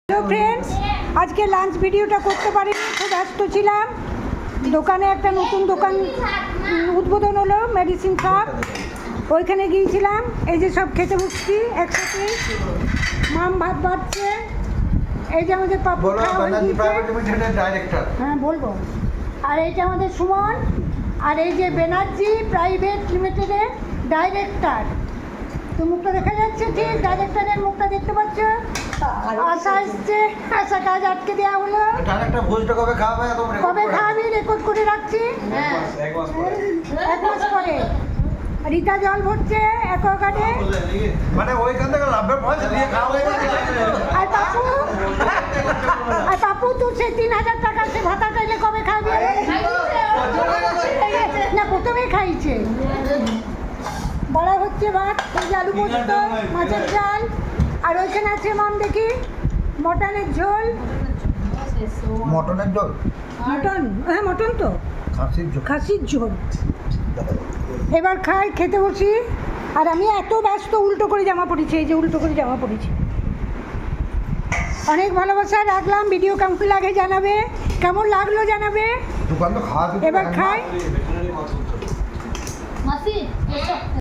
Hello friends, আজকে lunch ভিডিওটা করতে পারিনি, খুব ব্যস্ত ছিলাম। দোকানে একটা নতুন দোকান উদ্বোধন হলো, মেডিসিন শপ, ওইখানে গিয়েছিলাম। এই যে সব খেতে বসছি একসাথে, মাম ভাত বাড়ছে। এই যে আমাদের পাপু হ্যাঁ বলবো, আর এই যে আমাদের সুমন, আর এই যে ব্যানার্জি প্রাইভেট লিমিটেডের ডাইরেক্টর। তো মুখটা দেখা যাচ্ছে, ঠিক ডাইরেক্টরের মুখটা দেখতে পাচ্ছ। আশা আসছে, আশা কাজ আটকে দেওয়া হলো। কবে খাওয়াবি রেকর্ড করে রাখছি, 1 মাস পরে। রীতা জল ভরছে অ্যাকোয়াগার্ডে। মানে ওইখান থেকে লাভের পয়সা দিয়ে খাওয়া আর পাপু তুই সেই 3000 টাকা সে ভাতা চাইলে কবে খাবি? না, প্রথমেই খাইছে। বড়া হচ্ছে ভাত, এই যে আলু পোস্ত, মাছের ঝাল, আর ওইখানে আছে মাম দেখি মটনের ঝোল। মটনের ঝোল, মটন, হ্যাঁ মটন তো, খাসির ঝোল। খাসির ঝোল। এবার খাই, খেতে বসি। আর আমি এত ব্যস্ত, উল্টো করে জামা পরেছি, এই যে উল্টো করে জামা পরেছি। অনেক ভালোবাসা রাখলাম। ভিডিও কেমন লাগে জানাবে, কেমন লাগলো জানাবে। দোকান তো খাওয়া এবার খাই।